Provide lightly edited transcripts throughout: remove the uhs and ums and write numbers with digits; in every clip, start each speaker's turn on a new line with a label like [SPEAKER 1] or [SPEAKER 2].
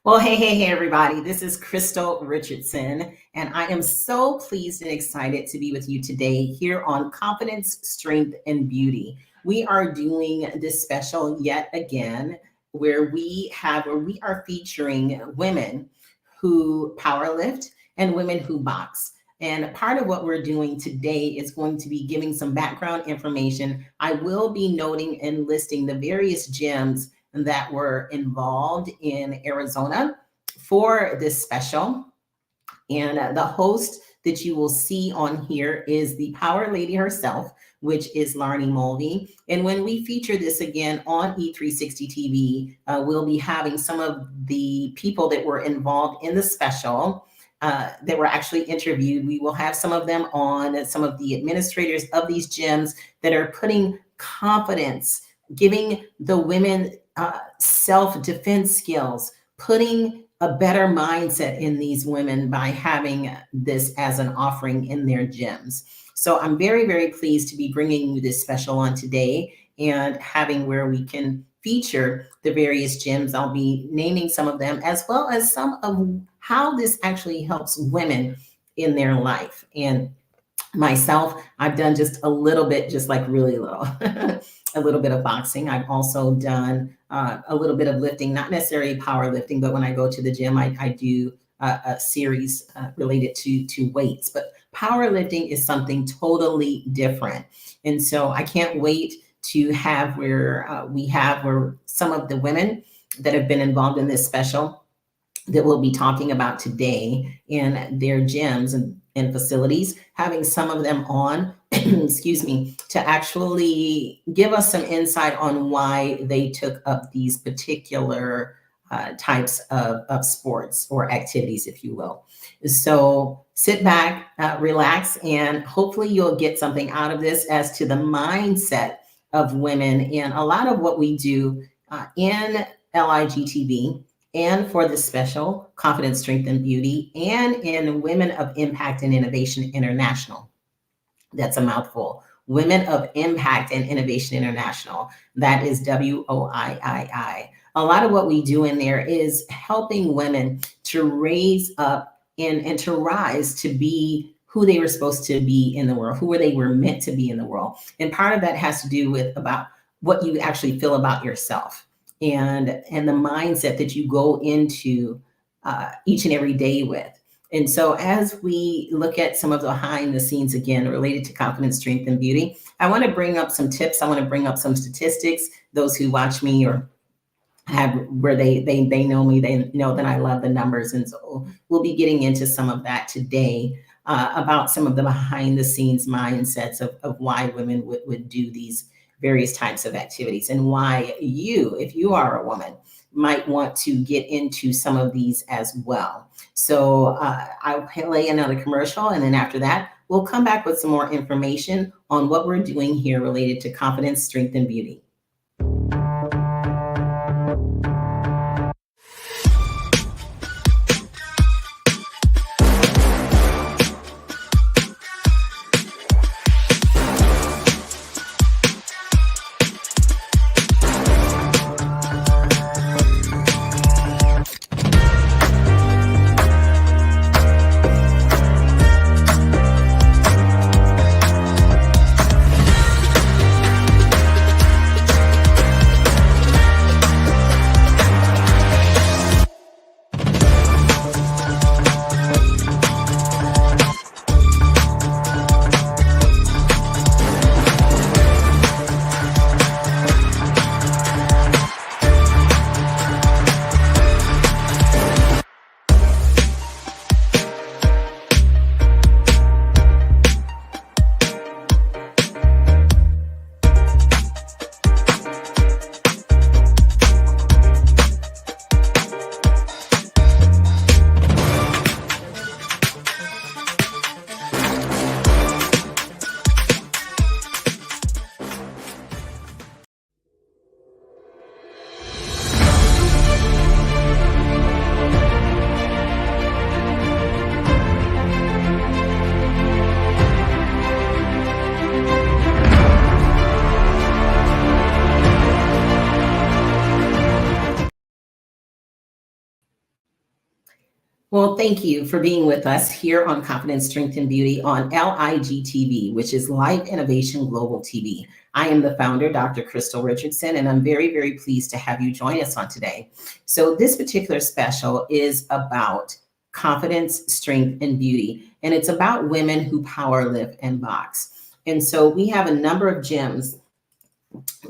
[SPEAKER 1] Well, hey, everybody. This is Crystal Richardson, and I am so pleased and excited to be with you today here on Confidence, Strength, and Beauty. We are doing this special yet again where we are featuring women who powerlift and women who box. And part of what we're doing today is going to be giving some background information. I will be noting and listing the various gyms that were involved in Arizona for this special. And the host that you will see on here is the Power Lady herself, which is Larnie Mulvey. And when we feature this again on E360 TV, we'll be having some of the people that were involved in the special that were actually interviewed. We will have some of them on, some of the administrators of these gyms that are putting confidence, giving the women self-defense skills, putting a better mindset in these women by having this as an offering in their gyms. So I'm very, very pleased to be bringing you this special on today and having where we can feature the various gyms. I'll be naming some of them as well as some of how this actually helps women in their life. And myself, I've done just a little bit, just like really little, a little bit of boxing. I've also done a little bit of lifting, not necessarily powerlifting, but when I go to the gym, I do a series related to weights. But powerlifting is something totally different. And so I can't wait to have where some of the women that have been involved in this special that we'll be talking about today in their gyms and facilities, having some of them on, excuse me, to actually give us some insight on why they took up these particular types of sports or activities, if you will. So sit back, relax, and hopefully you'll get something out of this as to the mindset of women and a lot of what we do in LIGTV and for the special Confidence, Strength, and Beauty, and in Women of Impact and Innovation International. That's a mouthful. Women of Impact and Innovation International. That is WOIII. A lot of what we do in there is helping women to raise up and to rise to be who they were supposed to be in the world, who they were meant to be in the world. And part of that has to do with about what you actually feel about yourself and the mindset that you go into each and every day with. And so as we look at some of the behind the scenes again related to confidence, strength, and beauty, I want to bring up some tips. I want to bring up some statistics. Those who watch me or have where they know me, they know that I love the numbers. And so we'll be getting into some of that today about some of the behind the scenes mindsets of why women would do these various types of activities and why you, if you are a woman, might want to get into some of these as well. So I'll play another commercial, and then after that, we'll come back with some more information on what we're doing here related to confidence, strength, and beauty. Well, thank you for being with us here on Confidence, Strength, and Beauty on LIGTV, which is Life Innovation Global TV. I am the founder, Dr. Crystal Richardson, and I'm very, very pleased to have you join us on today. So, this particular special is about confidence, strength, and beauty, and it's about women who power lift and box. And so, we have a number of gems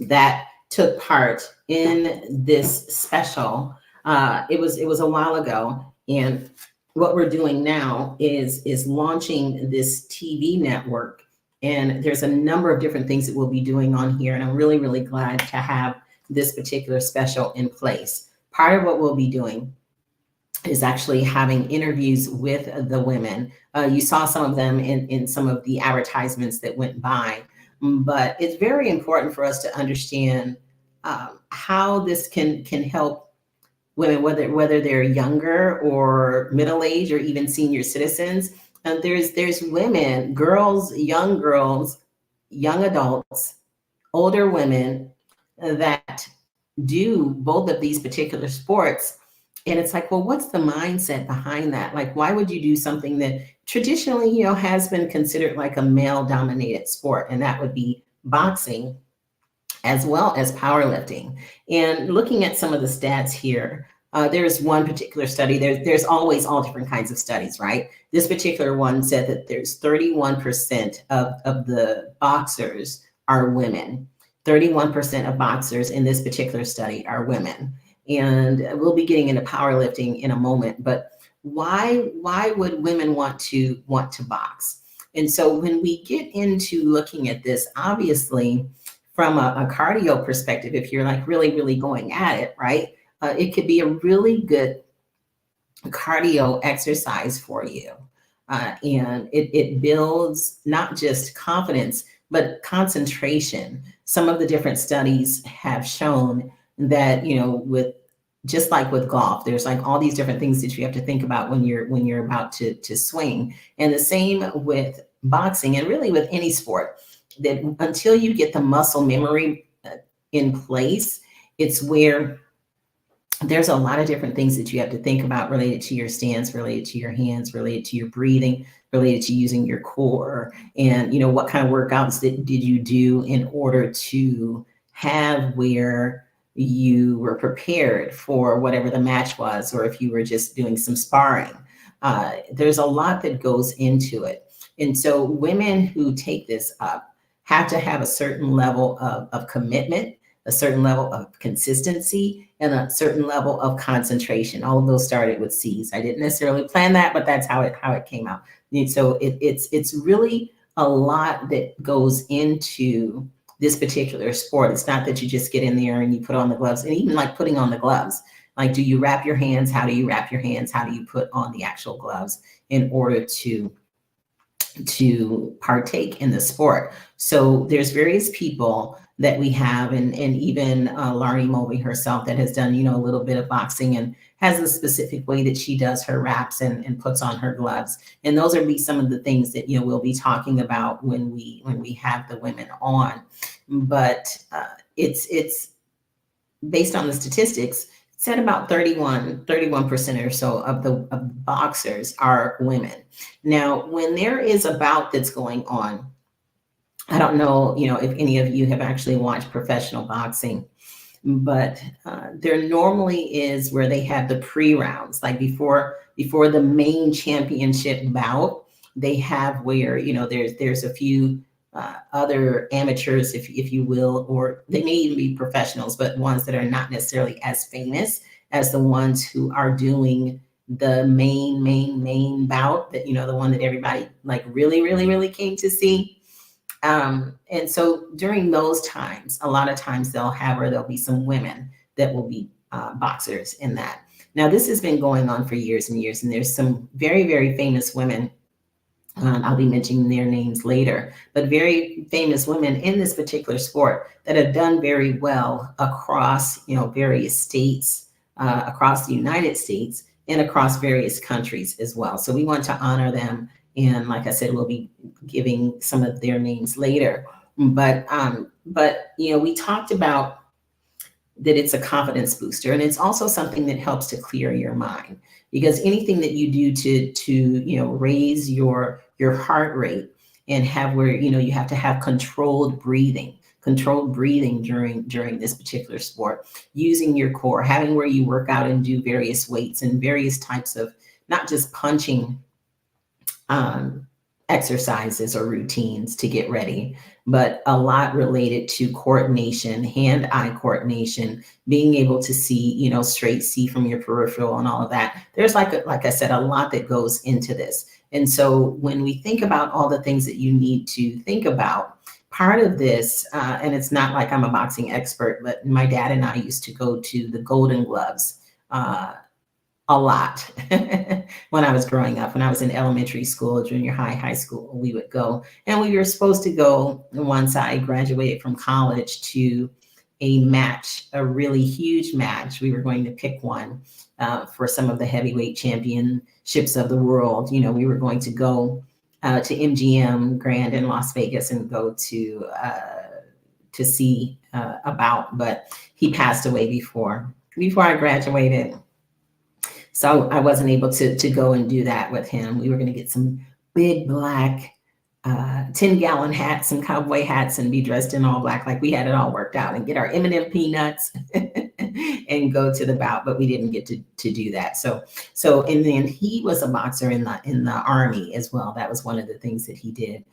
[SPEAKER 1] that took part in this special. It was a while ago, and what we're doing now is launching this TV network. And there's a number of different things that we'll be doing on here, and I'm really, really glad to have this particular special in place. Part of what we'll be doing is actually having interviews with the women. You saw some of them in some of the advertisements that went by, but it's very important for us to understand how this can help women, whether they're younger or middle age or even senior citizens. And there's women, girls, young adults, older women that do both of these particular sports. And it's like, well, what's the mindset behind that? Like, why would you do something that traditionally, has been considered like a male dominated sport? And that would be boxing as well as powerlifting. And looking at some of the stats here, there's one particular study. There's always all different kinds of studies, right? This particular one said that there's 31% of the boxers are women. 31% of boxers in this particular study are women. And we'll be getting into powerlifting in a moment, but why would women want to box? And so when we get into looking at this, obviously from a cardio perspective, if you're like really, really going at it, right? It could be a really good cardio exercise for you. And it builds not just confidence, but concentration. Some of the different studies have shown that, with just like with golf, there's like all these different things that you have to think about when you're about to swing. And the same with boxing and really with any sport, that until you get the muscle memory in place, it's where there's a lot of different things that you have to think about related to your stance, related to your hands, related to your breathing, related to using your core, and what kind of workouts did you do in order to have where you were prepared for whatever the match was, or if you were just doing some sparring. There's a lot that goes into it. And so women who take this up have to have a certain level of commitment, a certain level of consistency, and a certain level of concentration. All of those started with C's. I didn't necessarily plan that, but that's how it came out. And so it's really a lot that goes into this particular sport. It's not that you just get in there and you put on the gloves, and even like putting on the gloves. Like, do you wrap your hands? How do you wrap your hands? How do you put on the actual gloves in order to partake in the sport? So there's various people that we have, and even Larnie Mulvey herself, that has done a little bit of boxing and has a specific way that she does her wraps and puts on her gloves. And those are some of the things that we'll be talking about when we have the women on. But it's based on the statistics, said about 31% or so of the boxers are women. Now, when there is a bout that's going on, I don't know, if any of you have actually watched professional boxing, but there normally is where they have the pre-rounds, like before the main championship bout, they have where, there's a few other amateurs, if you will, or they may even be professionals, but ones that are not necessarily as famous as the ones who are doing the main bout, that the one that everybody like really, really, really came to see. And so during those times, a lot of times there'll be some women that will be boxers in that. Now, this has been going on for years and years, and there's some very, very famous women. I'll be mentioning their names later, but very famous women in this particular sport that have done very well across, various states, across the United States, and across various countries as well. So we want to honor them. And like I said, we'll be giving some of their names later. But we talked about that it's a confidence booster, and it's also something that helps to clear your mind, because anything that you do to raise your heart rate and have where you have to have controlled breathing during this particular sport, using your core, having where you work out and do various weights and various types of not just punching exercises or routines to get ready, but a lot related to coordination, hand-eye coordination, being able to see, straight see from your peripheral and all of that. There's like I said, a lot that goes into this. And so when we think about all the things that you need to think about, part of this, and it's not like I'm a boxing expert, but my dad and I used to go to the Golden Gloves a lot when I was growing up. When I was in elementary school, junior high, high school, we would go. And we were supposed to go, once I graduated from college, to a match, a really huge match. We were going to pick one for some of the heavyweight championships of the world. We were going to go to MGM Grand in Las Vegas and go to see about, but he passed away before I graduated. So I wasn't able to go and do that with him. We were going to get some big black 10-gallon hats, some cowboy hats, and be dressed in all black, like we had it all worked out, and get our M&M peanuts and go to the bout, but we didn't get to do that. So and then he was a boxer in the Army as well. That was one of the things that he did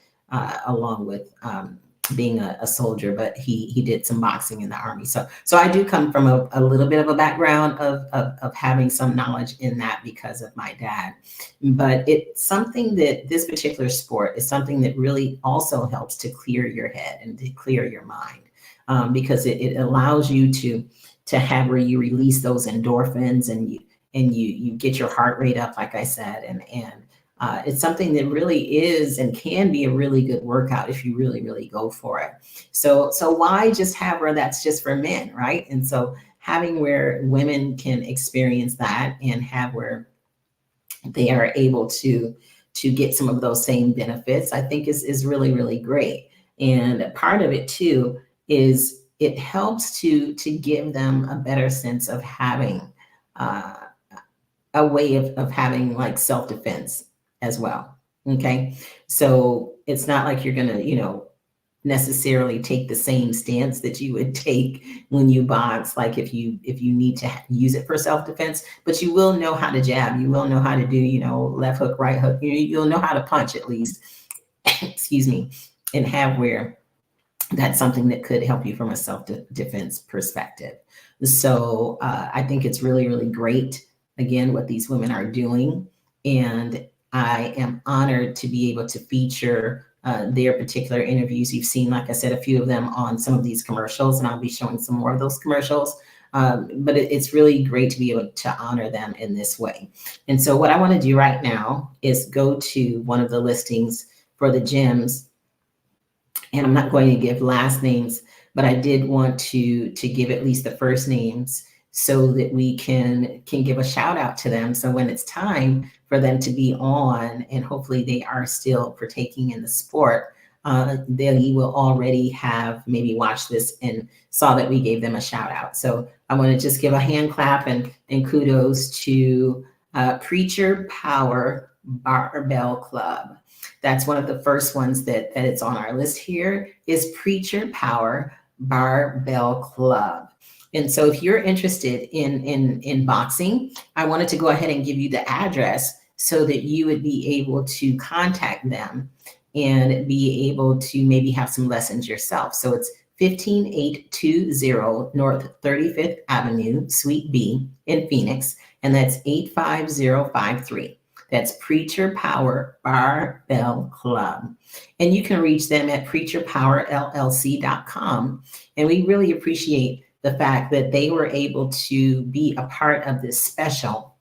[SPEAKER 1] along with being a soldier, but he did some boxing in the Army. So I do come from a little bit of a background of having some knowledge in that because of my dad. But it's something that this particular sport is something that really also helps to clear your head and to clear your mind, because it allows you to have where you release those endorphins and you get your heart rate up, like I said, and it's something that really is and can be a really good workout if you really, really go for it. So why just have where that's just for men, right? And so having where women can experience that and have where they are able to get some of those same benefits, I think is really, really great. And part of it too is it helps to give them a better sense of having a way of having like self-defense as well. Okay. So it's not like you're going to, necessarily take the same stance that you would take when you box, like if you need to use it for self-defense, but you will know how to jab, you will know how to do, left hook, right hook, you'll know how to punch at least, excuse me, and have where that's something that could help you from a self-defense perspective. So I think it's really, really great, again, what these women are doing. And I am honored to be able to feature their particular interviews. You've seen, like I said, a few of them on some of these commercials, and I'll be showing some more of those commercials. But it's really great to be able to honor them in this way. And so what I want to do right now is go to one of the listings for the gyms. And I'm not going to give last names, but I did want to give at least the first names so that we can give a shout out to them. So when it's time for them to be on, and hopefully they are still partaking in the sport, they will already have maybe watched this and saw that we gave them a shout out. So I want to just give a hand clap and kudos to Preacher Power Barbell Club. That's one of the first ones that it's on our list here, is Preacher Power Barbell Club. And so if you're interested in boxing, I wanted to go ahead and give you the address so that you would be able to contact them and be able to maybe have some lessons yourself. So it's 15820 North 35th Avenue, Suite B in Phoenix, and that's 85053. That's Preacher Power Barbell Club. And you can reach them at preacherpowerllc.com. And we really appreciate the fact that they were able to be a part of this special.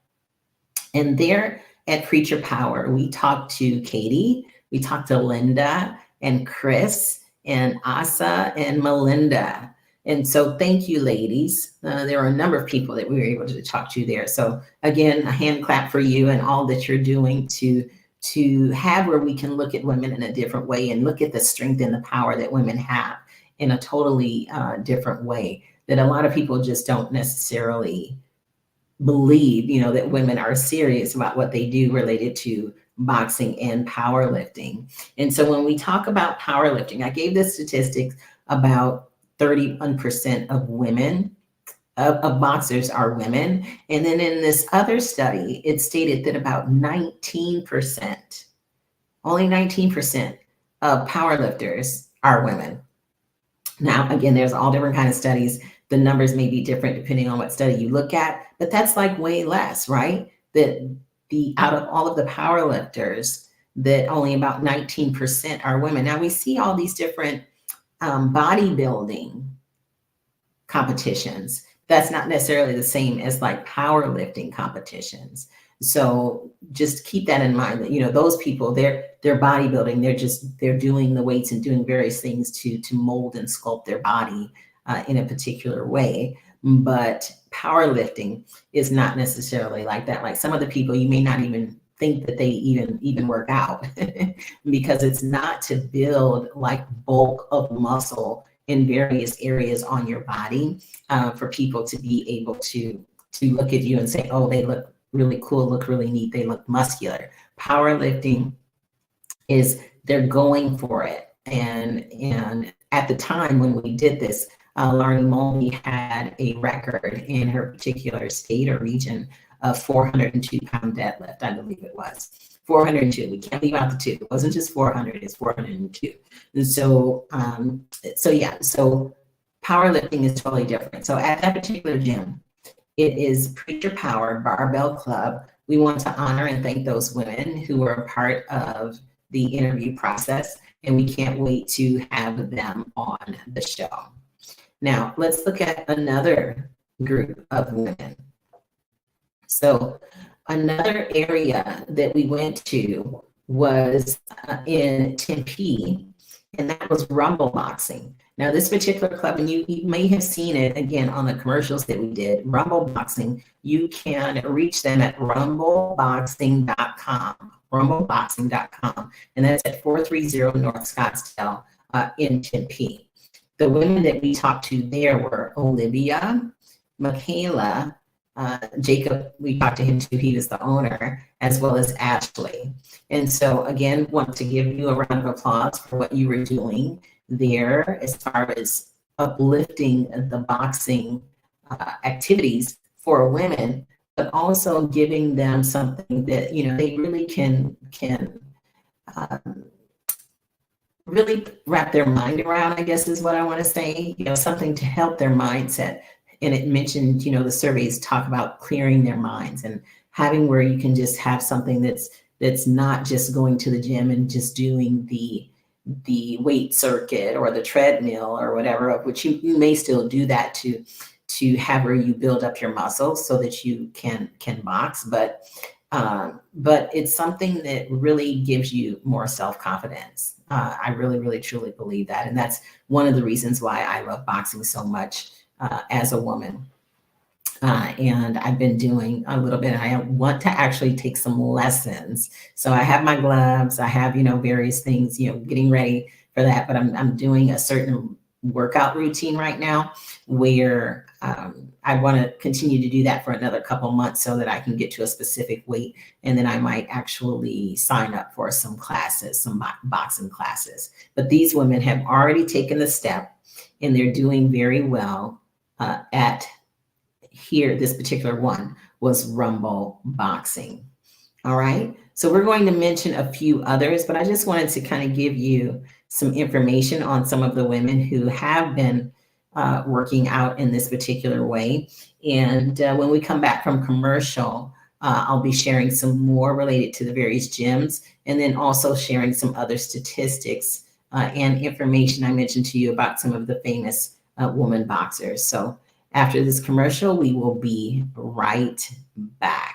[SPEAKER 1] And there at Preacher Power, we talked to Katie, we talked to Linda and Chris and Asa and Melinda. And so thank you, ladies. There are a number of people that we were able to talk to there. So again, a hand clap for you and all that you're doing to have where we can look at women in a different way and look at the strength and the power that women have in a totally different way. that a lot of people just don't necessarily believe, that women are serious about what they do related to boxing and powerlifting. And so when we talk about powerlifting, I gave the statistics about 31% of women, of boxers are women. And then in this other study, it stated that about 19%, only 19% of powerlifters are women. Now, again, there's all different kind of studies. The numbers may be different depending on what study you look at, but that's like way less, right? That out of all of the powerlifters, that only about 19% are women. Now we see all these different bodybuilding competitions. That's not necessarily the same as like powerlifting competitions. So just keep that in mind that, those people, they're bodybuilding, they're doing the weights and doing various things to mold and sculpt their body in a particular way. But powerlifting is not necessarily like that. Like some of the people, you may not even think that they even work out because it's not to build like bulk of muscle in various areas on your body for people to be able to look at you and say, oh, they look really cool, look really neat, they look muscular. Powerlifting is they're going for it. And at the time when we did this, Larnie Mulvey had a record in her particular state or region of 402-pound deadlift, I believe it was. 402. We can't leave out the 2. It wasn't just 400, it's 402. And so powerlifting is totally different. So at that particular gym, it is Preacher Power Barbell Club. We want to honor and thank those women who were a part of the interview process, and we can't wait to have them on the show. Now, let's look at another group of women. So another area that we went to was in Tempe, and that was Rumble Boxing. Now, this particular club, and you may have seen it again on the commercials that we did, Rumble Boxing, you can reach them at rumbleboxing.com, rumbleboxing.com, and that's at 430 North Scottsdale in Tempe. The women that we talked to there were Olivia, Michaela, Jacob, we talked to him too, he was the owner, as well as Ashley. And so again, want to give you a round of applause for what you were doing there as far as uplifting the boxing activities for women, but also giving them something that, they really can really wrap their mind around, I guess is what I want to say, something to help their mindset. And it mentioned, the surveys talk about clearing their minds and having where you can just have something that's not just going to the gym and just doing the weight circuit or the treadmill or whatever, of which you may still do that to have where you build up your muscles so that you can box. But it's something that really gives you more self-confidence. I really, really, truly believe that. And that's one of the reasons why I love boxing so much as a woman. And I've been doing a little bit. I want to actually take some lessons. So I have my gloves, I have, various things, getting ready for that, but I'm doing a certain workout routine right now where I want to continue to do that for another couple months so that I can get to a specific weight. And then I might actually sign up for some classes, some boxing classes. But these women have already taken the step and they're doing very well at here. This particular one was Rumble Boxing. All right. So we're going to mention a few others, but I just wanted to kind of give you some information on some of the women who have been working out in this particular way. And when we come back from commercial, I'll be sharing some more related to the various gyms, and then also sharing some other statistics and information I mentioned to you about some of the famous woman boxers. So after this commercial, we will be right back.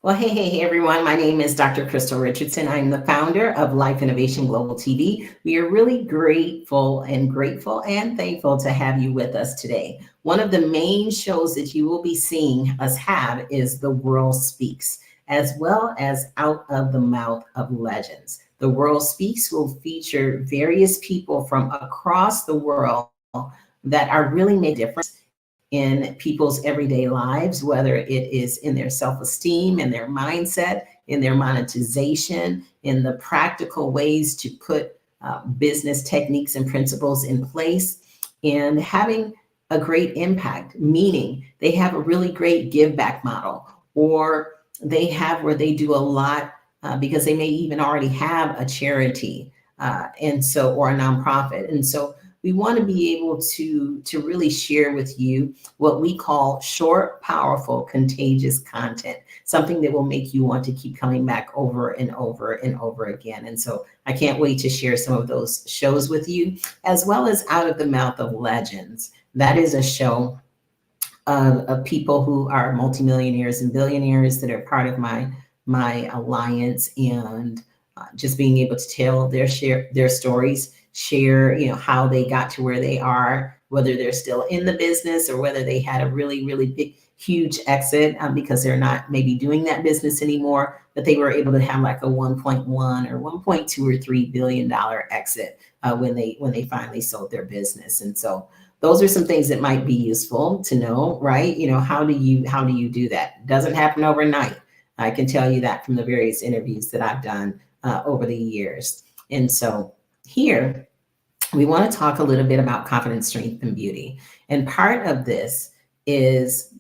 [SPEAKER 1] Well, hey, everyone. My name is Dr. Crystal Richardson. I'm the founder of Life Innovation Global TV. We are really grateful and thankful to have you with us today. One of the main shows that you will be seeing us have is The World Speaks, as well as Out of the Mouth of Legends. The World Speaks will feature various people from across the world that are really making a difference in people's everyday lives, whether it is in their self-esteem, in their mindset, in their monetization, in the practical ways to put business techniques and principles in place, and having a great impact, meaning they have a really great give back model, or they have where they do a lot because they may even already have a charity or a nonprofit. And so we want to be able to really share with you what we call short, powerful, contagious content, something that will make you want to keep coming back over and over and over again. And so I can't wait to share some of those shows with you, as well as Out of the Mouth of Legends. That is a show of people who are multimillionaires and billionaires that are part of my alliance, and just being able to tell their stories, share how they got to where they are, whether they're still in the business or whether they had a really big huge exit because they're not maybe doing that business anymore, but they were able to have like a 1.1 or 1.2 or $3 billion exit when they finally sold their business. And so those are some things that might be useful to know, right? How do you do that? Doesn't happen overnight. I can tell you that from the various interviews that I've done over the years. And so here, we want to talk a little bit about confidence, strength, and beauty. And part of this is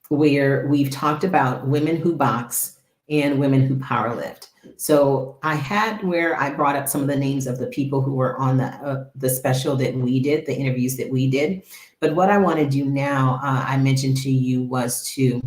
[SPEAKER 1] where we've talked about women who box and women who powerlift. So I had where I brought up some of the names of the people who were on the special that we did, the interviews that we did. But what I want to do now, I mentioned to you, was to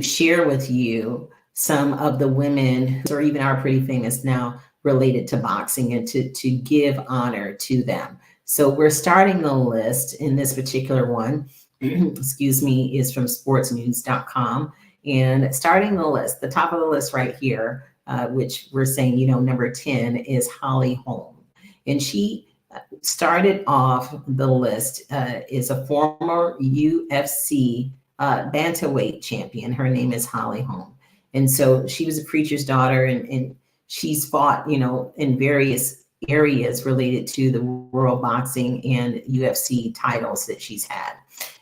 [SPEAKER 1] share with you some of the women who are even are pretty famous now related to boxing, and to give honor to them. So we're starting the list in this particular one, excuse me, is from sportsnews.com. And starting the list, the top of the list right here, which we're saying, number 10 is Holly Holm. And she started off the list, is a former UFC bantamweight champion. Her name is Holly Holm. And so she was a preacher's daughter, and she's fought, in various areas related to the world boxing and UFC titles that she's had.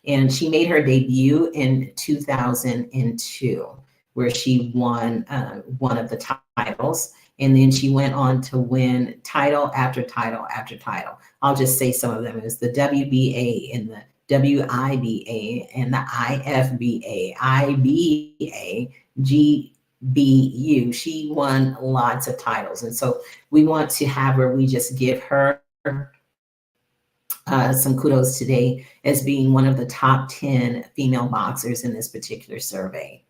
[SPEAKER 1] And she made her debut in 2002, where she won one of the titles. And then she went on to win title after title after title. I'll just say some of them. It was the WBA and the WIBA and the IFBA, IBA, GBU. She won lots of titles. And so we want to have where we just give her some kudos today as being one of the top 10 female boxers in this particular survey.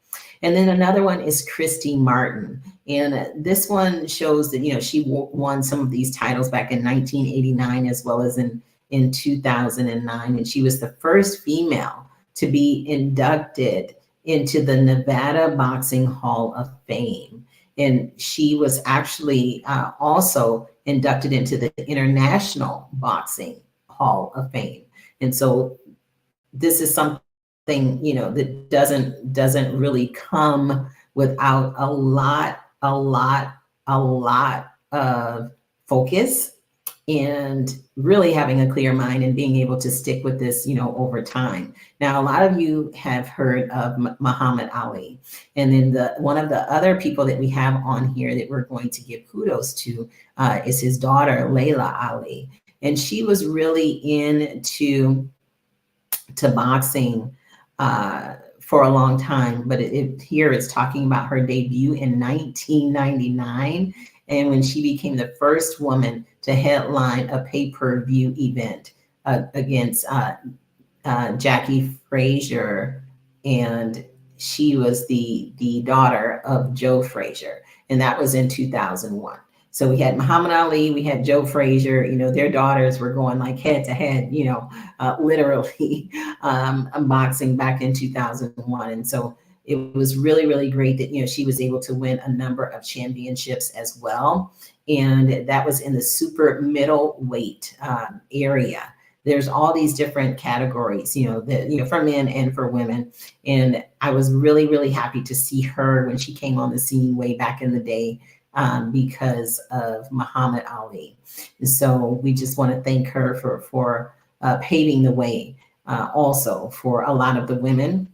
[SPEAKER 1] And then another one is Christy Martin. And this one shows that, she won some of these titles back in 1989, as well as in 2009. And she was the first female to be inducted into the Nevada Boxing Hall of Fame. And she was actually also inducted into the International Boxing Hall of Fame. And so this is something, that doesn't really come without a lot of focus, and really having a clear mind and being able to stick with this, over time. Now, a lot of you have heard of Muhammad Ali. And then one of the other people that we have on here that we're going to give kudos to is his daughter, Layla Ali. And she was really into boxing for a long time, but here it's talking about her debut in 1999, and when she became the first woman to headline a pay-per-view event against Jackie Frazier, and she was the daughter of Joe Frazier, and that was in 2001. So we had Muhammad Ali, we had Joe Frazier, their daughters were going like head to head, literally boxing back in 2001. And so it was really, really great that, she was able to win a number of championships as well. And that was in the super middleweight area. There's all these different categories, that, for men and for women. And I was really, really happy to see her when she came on the scene way back in the day, because of Muhammad Ali. And so we just want to thank her for paving the way, also for a lot of the women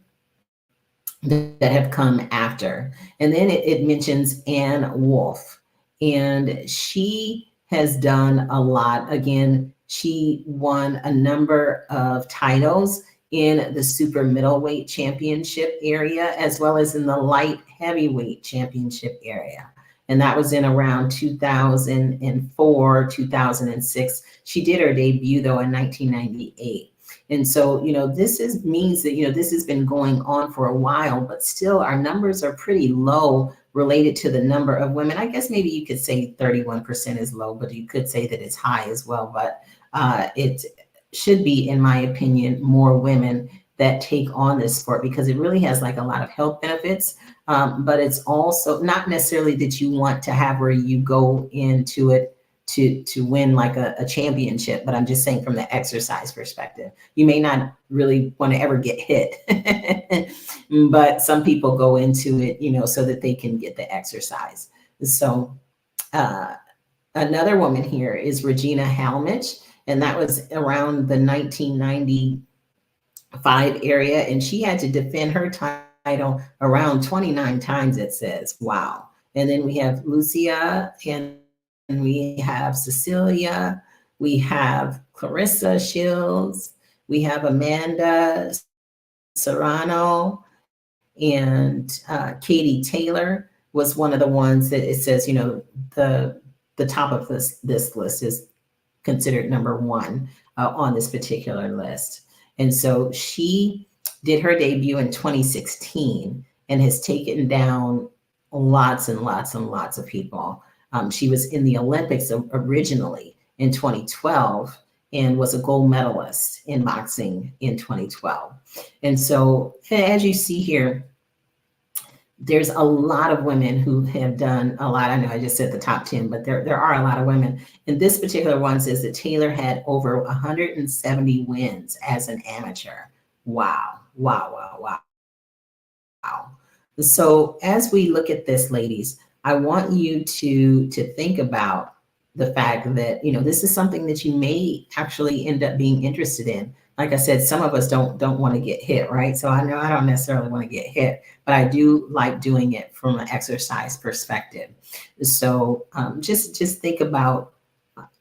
[SPEAKER 1] that have come after. And then it mentions Ann Wolfe, and she has done a lot. Again, she won a number of titles in the super middleweight championship area, as well as in the light heavyweight championship area. And that was in around 2004, 2006. She did her debut though in 1998. And so, means that, this has been going on for a while, but still our numbers are pretty low related to the number of women. I guess maybe you could say 31% is low, but you could say that it's high as well. But it should be, in my opinion, more women that take on this sport, because it really has like a lot of health benefits. But it's also not necessarily that you want to have where you go into it to win like a championship, but I'm just saying from the exercise perspective, you may not really want to ever get hit, but some people go into it, so that they can get the exercise. So another woman here is Regina Halmich, and that was around the 1995 area, and she had to defend her title around 29 times, it says. Wow. And then we have Lucia, and we have Cecilia, we have Clarissa Shields, we have Amanda Serrano, and Katie Taylor was one of the ones that it says, the top of this list is considered number one on this particular list. And so she did her debut in 2016 and has taken down lots and lots and lots of people. She was in the Olympics originally in 2012 and was a gold medalist in boxing in 2012. And so as you see here, there's a lot of women who have done a lot. I know I just said the top 10, but there are a lot of women. And this particular one says that Taylor had over 170 wins as an amateur. Wow, wow, wow, wow, wow. So as we look at this, ladies, I want you to think about the fact that, this is something that you may actually end up being interested in. Like I said, some of us don't want to get hit, right? So I know I don't necessarily want to get hit, but I do like doing it from an exercise perspective. So just think about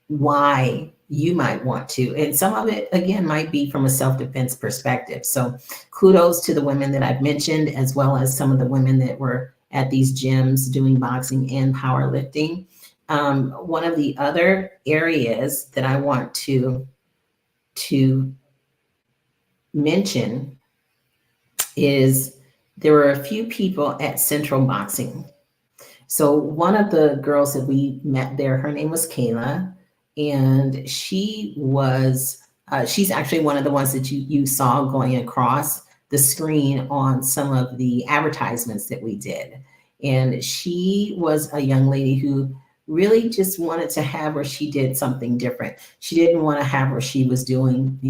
[SPEAKER 1] why you might want to. And some of it, again, might be from a self-defense perspective. So kudos to the women that I've mentioned, as well as some of the women that were at these gyms doing boxing and powerlifting. One of the other areas that I want to mention is there were a few people at Central Boxing. So one of the girls that we met there, her name was Kayla, and she was, she's actually one of the ones that you saw going across the screen on some of the advertisements that we did. And she was a young lady who really just wanted to have where she did something different. She didn't want to have where she was doing,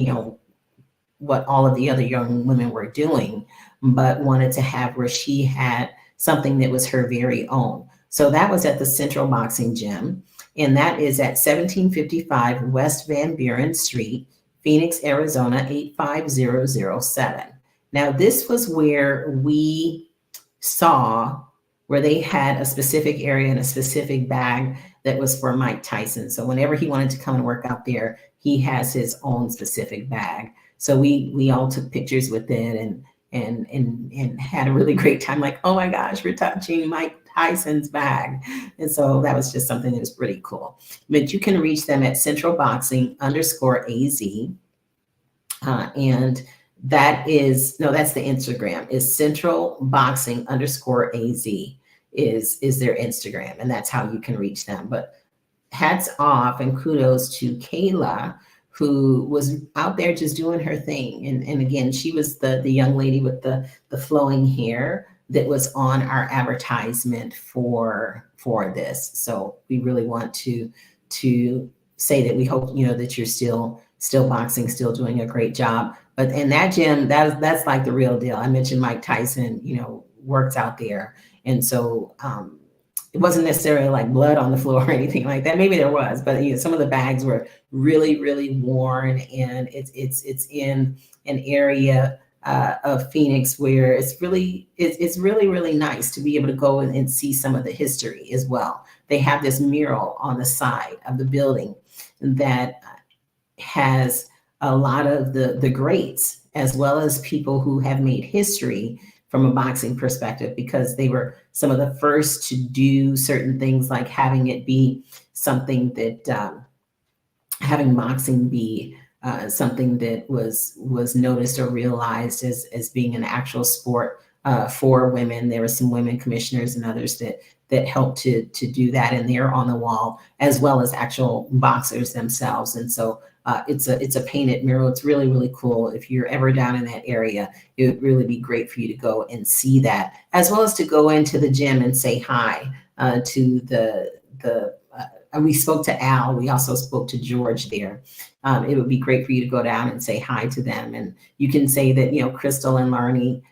[SPEAKER 1] what all of the other young women were doing, but wanted to have where she had something that was her very own. So that was at the Central Boxing Gym, and that is at 1755 West Van Buren Street, Phoenix, Arizona, 85007. Now, this was where we saw where they had a specific area and a specific bag that was for Mike Tyson. So whenever he wanted to come and work out there, he has his own specific bag. So we all took pictures with it and had a really great time. Like, oh my gosh, we're touching Mike Tyson's bag. And so that was just something that was pretty cool. But you can reach them at centralboxing_AZ. And that is, no, that's the Instagram, is centralboxing_AZ is their Instagram. And that's how you can reach them. But hats off and kudos to Kayla, who was out there just doing her thing. And again, she was the young lady with the flowing hair that was on our advertisement for this. So we really want to say that we hope, you know, that you're still boxing, still doing a great job. But in that gym, that's like the real deal. I mentioned Mike Tyson, you know, works out there. And so it wasn't necessarily like blood on the floor or anything like that. Maybe there was, but you know, some of the bags were really, really worn, and it's in an area of Phoenix where it's really really nice to be able to go and see some of the history as well. They have this mural on the side of the building that has a lot of the greats, as well as people who have made history from a boxing perspective, because they were some of the first to do certain things, like having it be something that having boxing be something that was noticed or realized as being an actual sport for women. There were some women commissioners and others that helped to do that, and they're on the wall, as well as actual boxers themselves. And so it's a painted mural. It's really, really cool. If you're ever down in that area, it would really be great for you to go and see that, as well as to go into the gym and say hi to we spoke to Al. We also spoke to George there. It would be great for you to go down and say hi to them. And you can say that, you know, Crystal and Larnie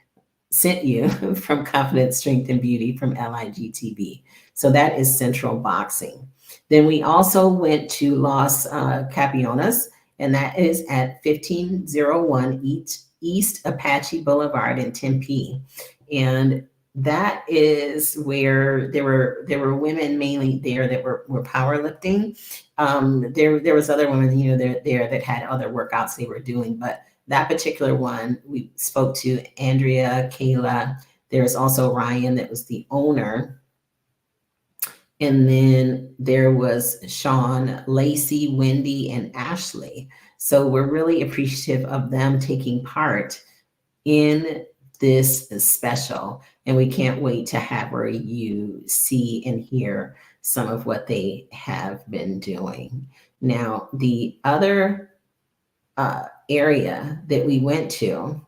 [SPEAKER 1] sent you from Confidence, Strength, and Beauty from LIGTB. So that is Central Boxing. Then we also went to Los Capianos, and that is at 1501 East Apache Boulevard in Tempe. And that is where there were women mainly there that were powerlifting. There was other women, you know, there that had other workouts they were doing, but that particular one, we spoke to Andrea, Kayla. There's also Ryan that was the owner. And then there was Sean, Lacey, Wendy, and Ashley. So we're really appreciative of them taking part in this special. And we can't wait to have where you see and hear some of what they have been doing. Now, the other area that we went to,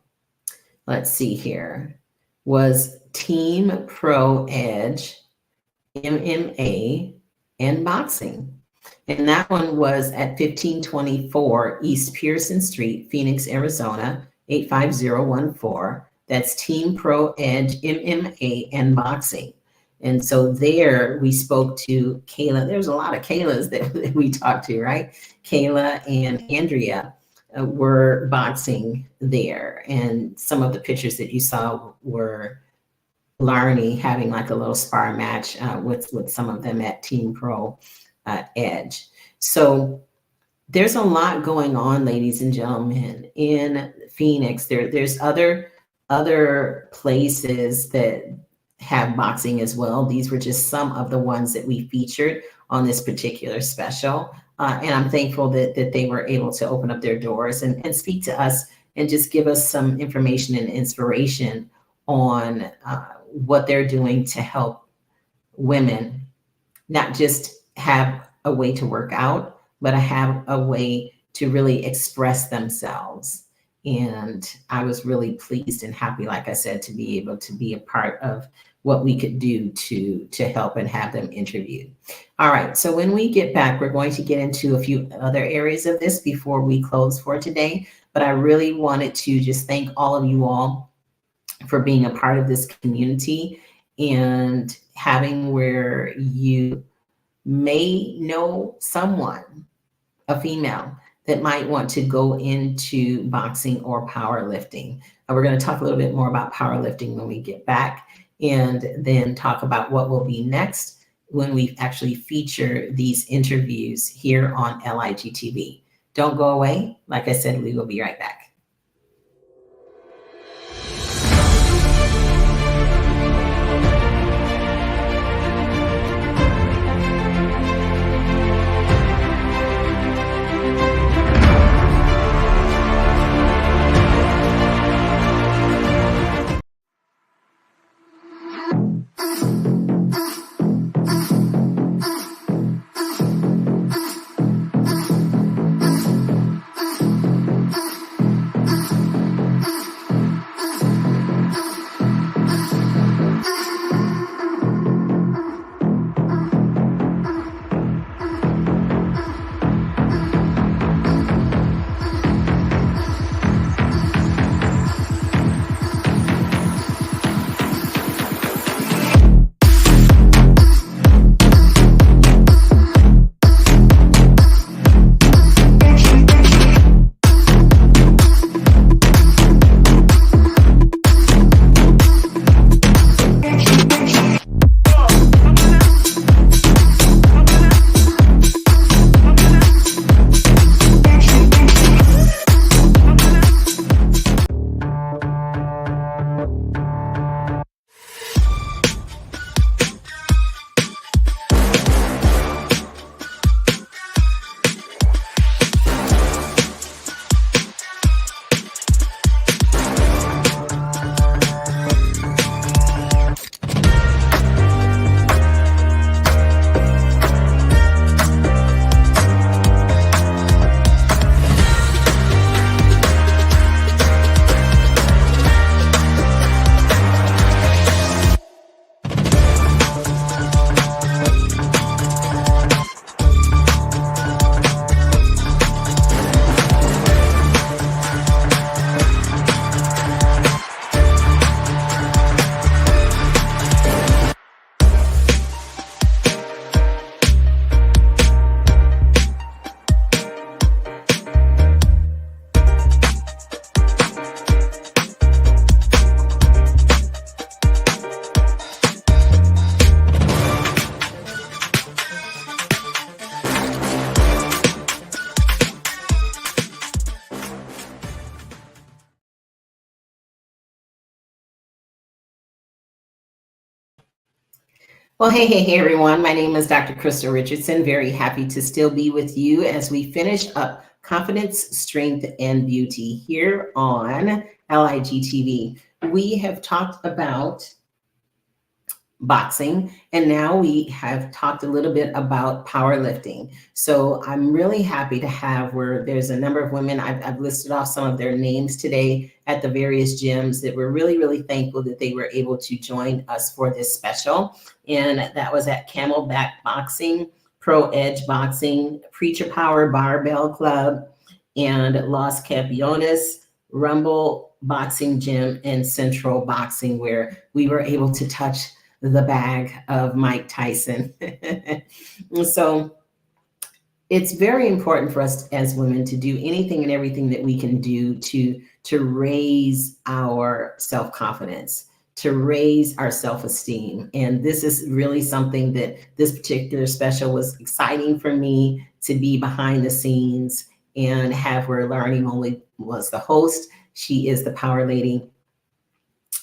[SPEAKER 1] let's see here, was Team Pro Edge, MMA, and boxing. And that one was at 1524 East Pearson Street, Phoenix, Arizona, 85014. That's Team Pro Edge, MMA, and boxing. And so there we spoke to Kayla. There's a lot of Kaylas that we talked to, right? Kayla and Andrea were boxing there. And some of the pictures that you saw were Larnie having like a little spar match with some of them at Team Pro Edge. So there's a lot going on, ladies and gentlemen, in Phoenix. There's other places that have boxing as well. These were just some of the ones that we featured on this particular special. And I'm thankful that they were able to open up their doors and speak to us and just give us some information and inspiration on what they're doing to help women not just have a way to work out, but have a way to really express themselves. And I was really pleased and happy, like I said, to be able to be a part of what we could do to help and have them interviewed. All right, so when we get back, we're going to get into a few other areas of this before we close for today. But I really wanted to just thank all of you all for being a part of this community and having where you may know someone, a female, that might want to go into boxing or powerlifting. And we're going to talk a little bit more about powerlifting when we get back, and then talk about what will be next when we actually feature these interviews here on LIGTV. Don't go away. Like I said, we will be right back. Well, hey, everyone. My name is Dr. Crystal Richardson. Very happy to still be with you as we finish up Confidence, Strength, and Beauty here on LIGTV. We have talked about boxing, and now we have talked a little bit about powerlifting. So I'm really happy to have where there's a number of women. I've listed off some of their names today at the various gyms that we're really, really thankful that they were able to join us for this special. And that was at Camelback Boxing, Pro Edge Boxing, Preacher Power Barbell Club, and Los Campeones Rumble Boxing Gym, and Central Boxing, where we were able to touch the bag of Mike Tyson. So it's very important for us as women to do anything and everything that we can do to raise our self-confidence, to raise our self-esteem. And this is really something that this particular special was exciting for me to be behind the scenes and have her. Learning only was the host. She is the power lady.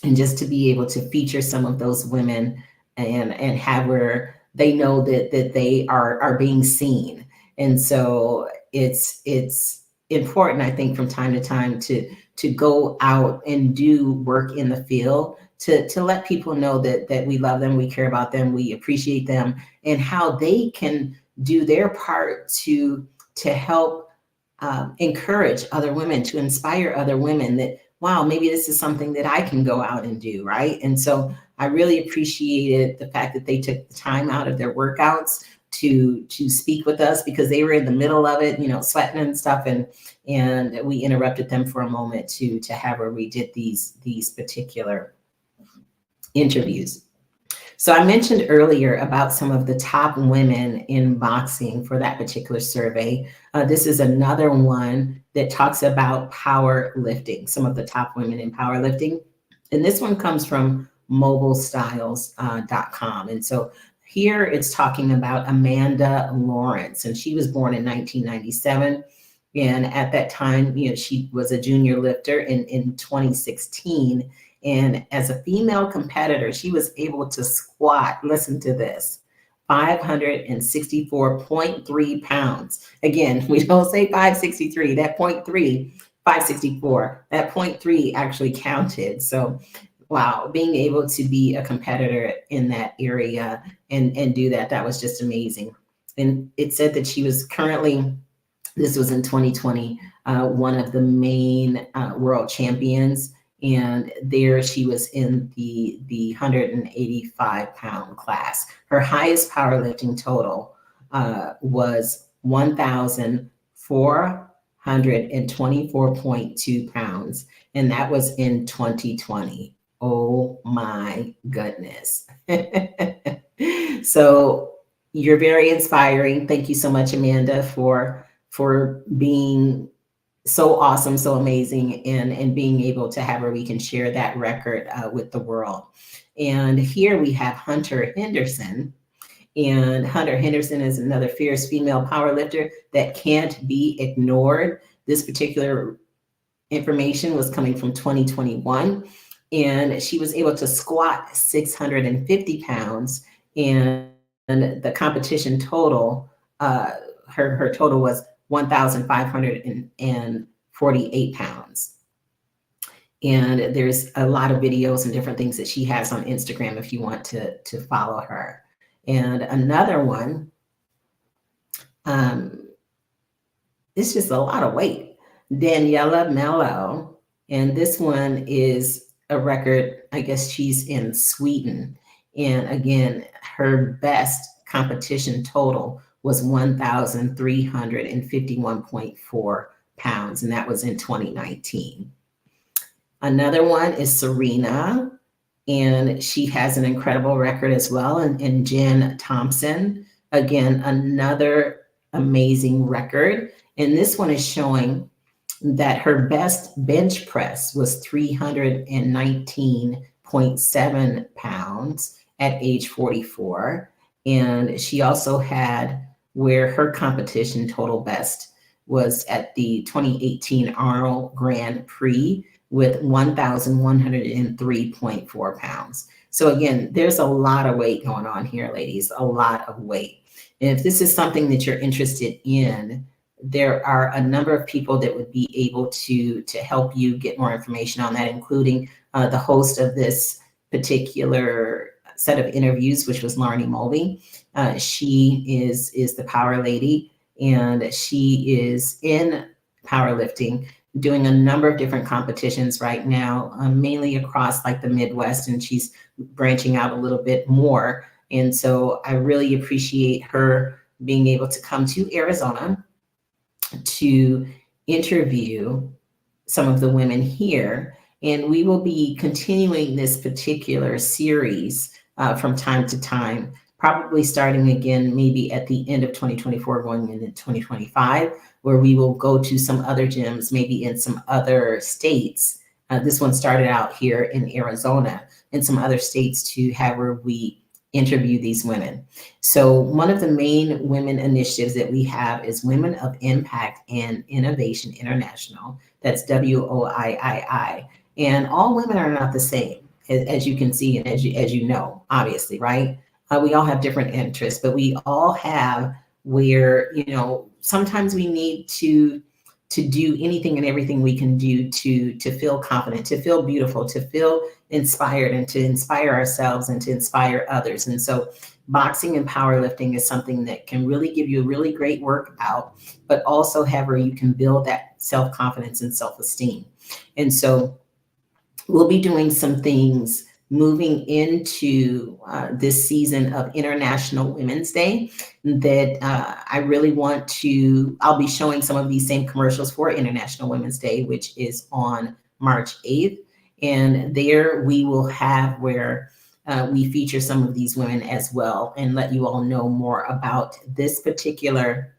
[SPEAKER 1] And just to be able to feature some of those women and have where they know that they are being seen. And so it's important, I think, from time to time to go out and do work in the field to let people know that we love them, we care about them, we appreciate them, and how they can do their part to help encourage other women, to inspire other women that, wow, maybe this is something that I can go out and do, right? And so I really appreciated the fact that they took the time out of their workouts to speak with us, because they were in the middle of it, sweating and stuff, and we interrupted them for a moment to have her redid these particular interviews. So I mentioned earlier about some of the top women in boxing for that particular survey. This is another one that talks about powerlifting, some of the top women in powerlifting. And this one comes from mobilestyles.com. And so here it's talking about Amanda Lawrence, and she was born in 1997. And at that time, she was a junior lifter in 2016. And as a female competitor, she was able to squat, listen to this, 564.3 pounds. Again, we don't say 563, that 0.3, 564, that 0.3 actually counted. So wow, being able to be a competitor in that area and do that was just amazing. And it said that she was currently, this was in 2020, one of the main world champions. And there she was in the 185-pound class. Her highest powerlifting total was 1,424.2 pounds, and that was in 2020. Oh my goodness. So you're very inspiring. Thank you so much, Amanda, for being so awesome, so amazing, and being able to have where we can share that record with the world. And here we have Hunter Henderson. And Hunter Henderson is another fierce female powerlifter that can't be ignored. This particular information was coming from 2021. And she was able to squat 650 pounds. And the competition total, her total was 1,548 pounds. And there's a lot of videos and different things that she has on Instagram if you want to follow her. And another one, it's just a lot of weight, Daniela Mello. And this one is a record, I guess she's in Sweden. And again, her best competition total was 1,351.4 pounds, and that was in 2019. Another one is Serena, and she has an incredible record as well, and Jen Thompson. Again, another amazing record. And this one is showing that her best bench press was 319.7 pounds at age 44. And she also had where her competition total best was at the 2018 Arnold Grand Prix, with 1,103.4 pounds. So again, there's a lot of weight going on here, ladies, a lot of weight. And if this is something that you're interested in, there are a number of people that would be able to help you get more information on that, including the host of this particular set of interviews, which was Larnie Mulvey. She is the power lady, and she is in powerlifting, doing a number of different competitions right now, mainly across like the Midwest, and she's branching out a little bit more. And so I really appreciate her being able to come to Arizona to interview some of the women here. And we will be continuing this particular series from time to time, probably starting again maybe at the end of 2024, going into 2025, where we will go to some other gyms, maybe in some other states. This one started out here in Arizona, in some other states to have where we interview these women. So one of the main women initiatives that we have is Women of Impact and Innovation International. That's WOIII. And all women are not the same, as you can see and as you know, obviously, right? We all have different interests, but we all have where, you know, sometimes we need to do anything and everything we can do to feel confident, to feel beautiful, to feel inspired, and to inspire ourselves and to inspire others. And so boxing and powerlifting is something that can really give you a really great workout, but also have where you can build that self-confidence and self-esteem. And so we'll be doing some things moving into this season of International Women's Day that I really want to, I'll be showing some of these same commercials for International Women's Day, which is on March 8th. And there we will have where we feature some of these women as well, and let you all know more about this particular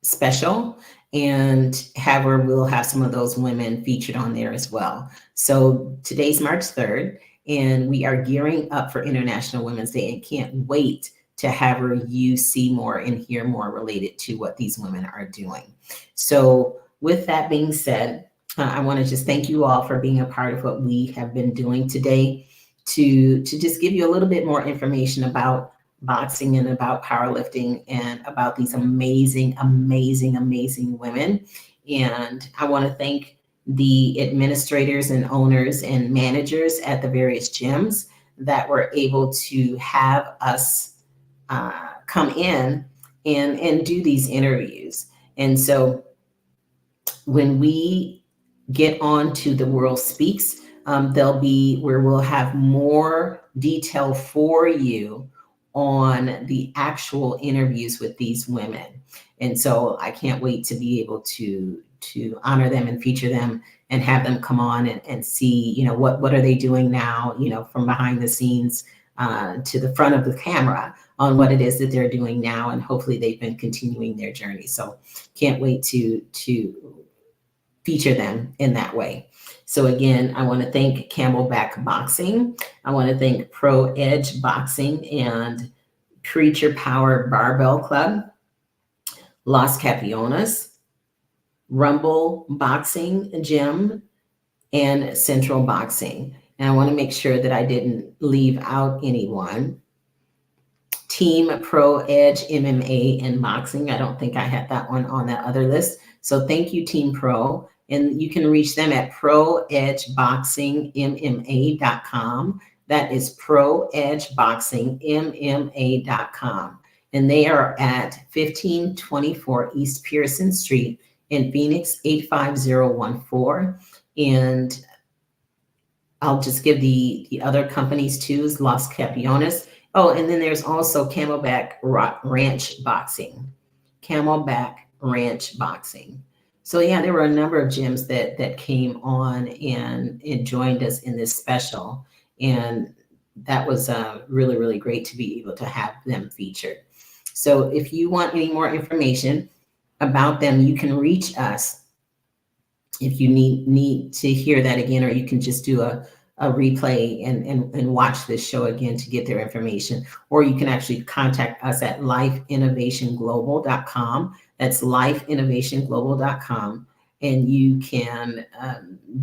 [SPEAKER 1] special, and where we'll have some of those women featured on there as well. So today's March 3rd, and we are gearing up for International Women's Day, and can't wait to have you see more and hear more related to what these women are doing. So with that being said, I want to just thank you all for being a part of what we have been doing today to just give you a little bit more information about boxing and about powerlifting and about these amazing, amazing, amazing women. And I want to thank the administrators and owners and managers at the various gyms that were able to have us come in and do these interviews. And so when we get on to the World Speaks, there'll be where we'll have more detail for you on the actual interviews with these women. And so I can't wait to be able to honor them and feature them and have them come on and see, you know, what are they doing now, you know, from behind the scenes to the front of the camera on what it is that they're doing now. And hopefully they've been continuing their journey. So can't wait to feature them in that way. So again, I want to thank Camelback Boxing. I want to thank Pro Edge Boxing and Preacher Power Barbell Club, Las Capianas, Rumble Boxing Gym, and Central Boxing. And I want to make sure that I didn't leave out anyone. Team Pro Edge MMA and Boxing. I don't think I had that one on that other list. So thank you, Team Pro. And you can reach them at proedgeboxingmma.com. That is proedgeboxingmma.com. And they are at 1524 East Pearson Street in Phoenix, 85014. And I'll just give the other companies too, is Las Capianas. Oh, and then there's also Camelback Ranch Boxing. Camelback Ranch Boxing. So yeah, there were a number of gyms that came on and joined us in this special. And that was really, really great to be able to have them featured. So if you want any more information about them, you can reach us if you need to hear that again, or you can just do a replay and watch this show again to get their information. Or you can actually contact us at lifeinnovationglobal.com. That's lifeinnovationglobal.com. And you can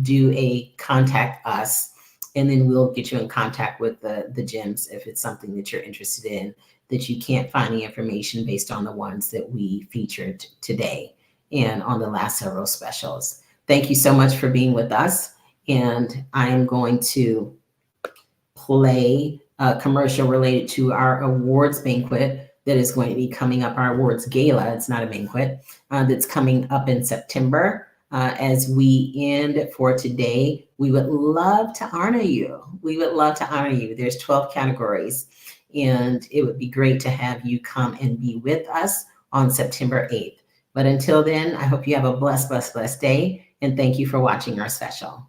[SPEAKER 1] do a contact us, and then we'll get you in contact with the gyms if it's something that you're interested in, that you can't find the information based on the ones that we featured today and on the last several specials. Thank you so much for being with us. And I am going to play a commercial related to our awards banquet that is going to be coming up, our awards gala. It's not a banquet, that's coming up in September. As we end for today, we would love to honor you. We would love to honor you. There's 12 categories, and it would be great to have you come and be with us on September 8th. But until then, I hope you have a blessed, blessed, blessed day, and thank you for watching our special.